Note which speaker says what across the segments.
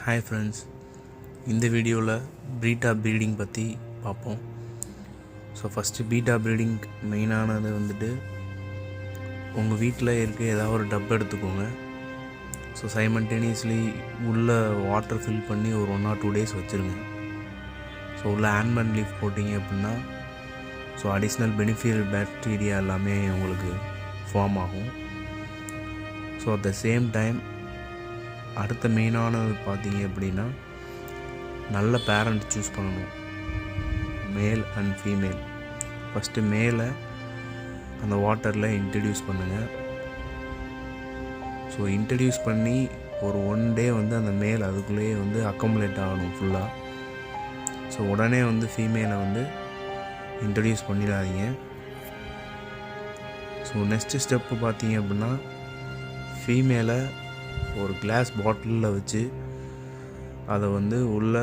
Speaker 1: Hi friends, இந்த வீடியோவில் beta breeding பற்றி பார்ப்போம். ஸோ ஃபஸ்ட்டு பீட்டா ப்ரீடிங் மெயினானது வந்துட்டு உங்கள் வீட்டில் இருக்க ஏதாவது ஒரு டப் எடுத்துக்கோங்க. ஸோ சைமல்டேனியஸ்லி உள்ளே வாட்டர் ஃபில் பண்ணி ஒரு 1 or 2 days வச்சுருங்க. ஸோ உள்ளே ஆல்மண்ட் லீஃப் போட்டிங்க அப்படின்னா ஸோ அடிஷ்னல் பெனிஃபிஷியல் பாக்டீரியா எல்லாமே உங்களுக்கு ஃபார்ம் ஆகும். So at the same time அடுத்த மெயினானது பார்த்தீங்க அப்படின்னா நல்ல பேரண்ட் சூஸ் பண்ணணும், மேல் அண்ட் ஃபீமேல். ஃபஸ்ட்டு மேலை அந்த வாட்டரில் இன்ட்ரடியூஸ் பண்ணுங்கள். ஸோ இன்ட்ரடியூஸ் பண்ணி ஒரு 1 day வந்து அந்த மேல் அதுக்குள்ளேயே வந்து அக்கமுலேட் ஆகணும் ஃபுல்லாக. ஸோ உடனே வந்து ஃபீமேலை வந்து இன்ட்ரடியூஸ் பண்ணிடாதீங்க. ஸோ நெக்ஸ்ட்டு ஸ்டெப்பு பார்த்தீங்க அப்படின்னா ஃபீமேலை ஒரு கிளாஸ் பாட்டிலில் வச்சு அதை வந்து உள்ள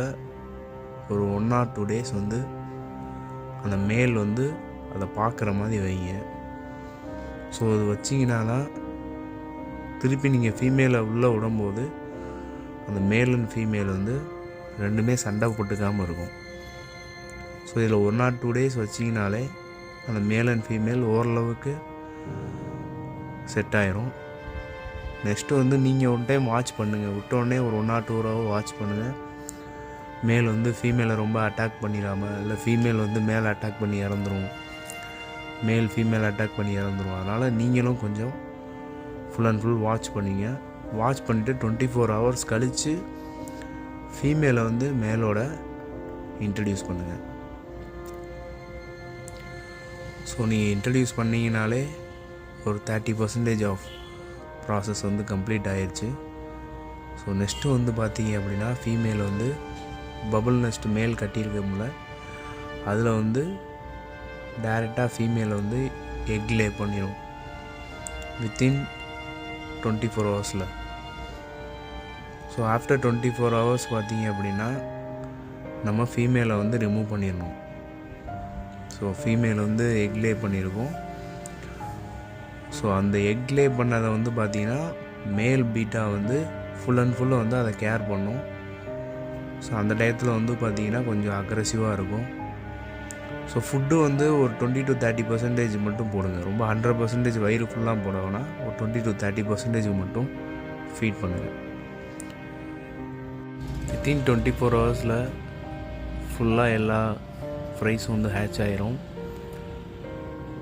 Speaker 1: ஒரு 1 or 2 days வந்து அந்த மேல் வந்து அதை பார்க்குற மாதிரி வைங்க. ஸோ அது வச்சிங்கன்னா தான் திருப்பி நீங்கள் ஃபீமேலை உள்ளே விடும்போது அந்த மேல் அண்ட் ஃபீமேல் வந்து ரெண்டுமே சண்டை போட்டுக்காமல் இருக்கும். ஸோ இதில் 1 or 2 days வச்சிங்கனாலே அந்த மேல் அண்ட் ஃபீமேல் ஓரளவுக்கு செட் ஆயிரும். நெக்ஸ்ட்டு வந்து நீங்கள் 1 time வாட்ச் பண்ணுங்கள். விட்டோடனே ஒரு 1 or 2 hour வாட்ச் பண்ணுங்கள். மேல் வந்து ஃபீமேலை ரொம்ப அட்டாக் பண்ணிடாமல், இல்லை ஃபீமேல் வந்து மேலே அட்டாக் பண்ணி இறந்துரும், மேல் ஃபீமேல் அட்டாக் பண்ணி இறந்துரும். அதனால் நீங்களும் கொஞ்சம் ஃபுல் அண்ட் ஃபுல் வாட்ச் பண்ணிங்க. வாட்ச் பண்ணிவிட்டு 24 hours கழித்து ஃபீமேலை வந்து மேலோட இன்ட்ரடியூஸ் பண்ணுங்கள். ஸோ நீங்கள் இன்ட்ரடியூஸ் பண்ணிங்கனாலே ஒரு 30% ஆஃப் ப்ராசஸ் வந்து கம்ப்ளீட் ஆயிடுச்சு. ஸோ நெக்ஸ்ட்டு வந்து பார்த்தீங்க அப்படின்னா ஃபீமேல் வந்து பபுள் நெஸ்ட் மேல் கட்டியிருக்கோம்ல, அதில் வந்து டைரெக்டாக ஃபீமேலை வந்து எக் லே பண்ணிடும் within 24 hours. So after 24 hours பார்த்தீங்க அப்படின்னா நம்ம ஃபீமேலை வந்து ரிமூவ் பண்ணிடணும். ஸோ ஃபீமேல் வந்து எக் லே பண்ணியிருக்கோம். ஸோ அந்த எக் லே பண்ணதை வந்து பார்த்திங்கன்னா மேல் பீட்டா வந்து ஃபுல் அண்ட் ஃபுல்லு வந்து அதை கேர் பண்ணும். ஸோ அந்த டயத்தில் வந்து பார்த்திங்கன்னா கொஞ்சம் அக்ரெசிவாக இருக்கும். ஸோ ஃபுட்டு வந்து ஒரு 20 to 30% மட்டும் போடுங்க. ரொம்ப 100% வயிறு ஃபுல்லாக போட வேணாம், ஒரு 20 to 30% மட்டும் ஃபீட் பண்ணுங்கள். வித்தின் 24 hours ஃபுல்லாக எல்லா ஃப்ரைஸும் வந்து ஹேட்ச் ஆகிரும்.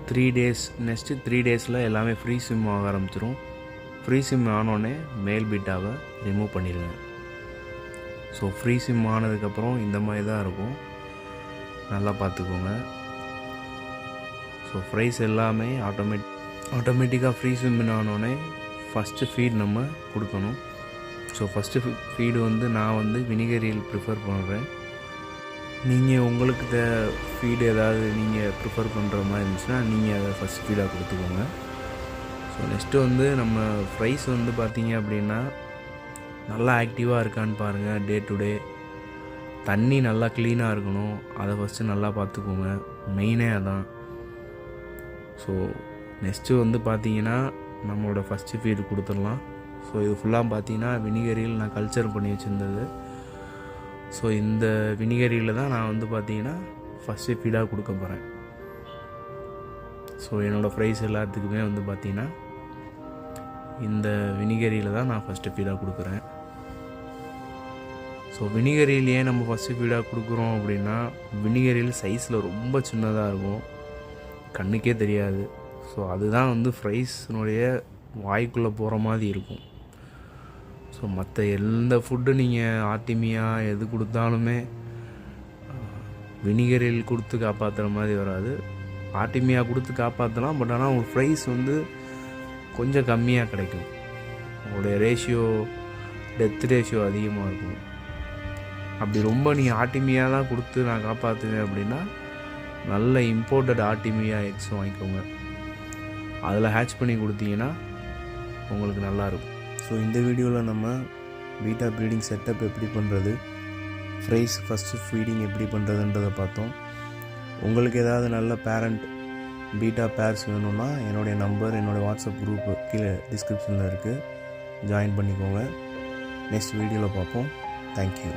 Speaker 1: 3 days நெக்ஸ்ட்டு 3 days எல்லாமே ஃப்ரீ ஸ்விம் ஆக ஆரம்பிச்சிடும். ஃப்ரீ ஸ்விம் ஆனோடனே மேல் பீட்டாவை ரிமூவ் பண்ணிடுங்க. ஸோ ஃப்ரீ ஸ்விம் ஆனதுக்கப்புறம் இந்த மாதிரி தான் இருக்கும், நல்லா பார்த்துக்கோங்க. ஸோ ஃப்ரைஸ் எல்லாமே ஆட்டோமேட்டிக்காக ஃப்ரீ ஸ்விம் ஆனோடனே ஃபஸ்ட்டு ஃபீட் நம்ம கொடுக்கணும். ஸோ ஃபஸ்ட்டு ஃபீடு வந்து நான் வந்து வினிகரியில் ப்ரிஃபர் பண்ணுறேன். நீங்கள் உங்களுக்கு ஃபீடு ஏதாவது நீங்கள் ப்ரிஃபர் பண்ணுற மாதிரி இருந்துச்சுன்னா நீங்கள் அதை ஃபஸ்ட் ஃபீடாக கொடுத்துக்கோங்க. ஸோ நெக்ஸ்ட்டு வந்து நம்ம ஃப்ரைஸ் வந்து பார்த்திங்க அப்படின்னா நல்லா ஆக்டிவாக இருக்கான்னு பாருங்கள். டே டு டே தண்ணி நல்லா க்ளீனாக இருக்கணும், அதை ஃபஸ்ட்டு நல்லா பார்த்துக்கோங்க, மெயினே அதான். ஸோ நெக்ஸ்ட்டு வந்து பார்த்திங்கன்னா நம்மளோட ஃபஸ்ட்டு ஃபீடு கொடுத்துடலாம். ஸோ இது ஃபுல்லாக பார்த்திங்கன்னா வினிகரியில் நான் கல்ச்சர் பண்ணி வச்சுருந்தது. ஸோ இந்த வினிகரியில் தான் நான் வந்து பார்த்திங்கன்னா ஃபஸ்ட்டு ஃபீடாக கொடுக்க போகிறேன். ஸோ என்னோடய ஃப்ரைஸ் எல்லாத்துக்குமே வந்து பார்த்திங்கன்னா இந்த வினிகரியில் தான் நான் ஃபஸ்ட்டு ஃபீடாக கொடுக்குறேன். ஸோ வினிகரியிலேயே நம்ம ஃபஸ்ட்டு ஃபீடாக கொடுக்குறோம் அப்படின்னா வினிகரியில் சைஸில் ரொம்ப சின்னதாக இருக்கும், கண்ணுக்கே தெரியாது. ஸோ அதுதான் வந்து ஃப்ரைஸ்னுடைய வாய்க்குள்ளே போகிற மாதிரி இருக்கும். ஸோ மற்ற எந்த ஃபுட்டு நீங்கள் ஆர்டிமியா எது கொடுத்தாலுமே வினிகரில் கொடுத்து காப்பாற்றுற மாதிரி வராது. ஆர்டிமியா கொடுத்து காப்பாற்றலாம், பட் ஆனால் உங்கள் ப்ரைஸ் வந்து கொஞ்சம் கம்மியாக கிடைக்கும். உங்களுடைய ரேஷியோ டெத் ரேஷியோ அதிகமாக இருக்கும். அப்படி ரொம்ப நீங்கள் ஆர்டிமியா தான் கொடுத்து நான் காப்பாற்றுவேன் அப்படின்னா நல்ல இம்போர்ட்டட் ஆர்டிமியா எக்ஸ் வாங்கிக்கோங்க. அதில் ஹேட்ச் பண்ணி கொடுத்தீங்கன்னா உங்களுக்கு நல்லாயிருக்கும். ஸோ இந்த வீடியோவில் நம்ம பீட்டா ப்ரீடிங் செட்டப் எப்படி பண்ணுறது, ஃப்ரைஸ் ஃபஸ்ட்டு ஃபீடிங் எப்படி பண்ணுறதுன்றதை பார்த்தோம். உங்களுக்கு ஏதாவது நல்ல பேரண்ட் பீட்டா பேர்ஸ் வேணும்னா என்னுடைய நம்பர், என்னோடய வாட்ஸ்அப் குரூப்பு கீழே டிஸ்கிரிப்ஷனில் இருக்குது, ஜாயின் பண்ணிக்கோங்க. நெக்ஸ்ட் வீடியோவில் பார்ப்போம். தேங்க்யூ.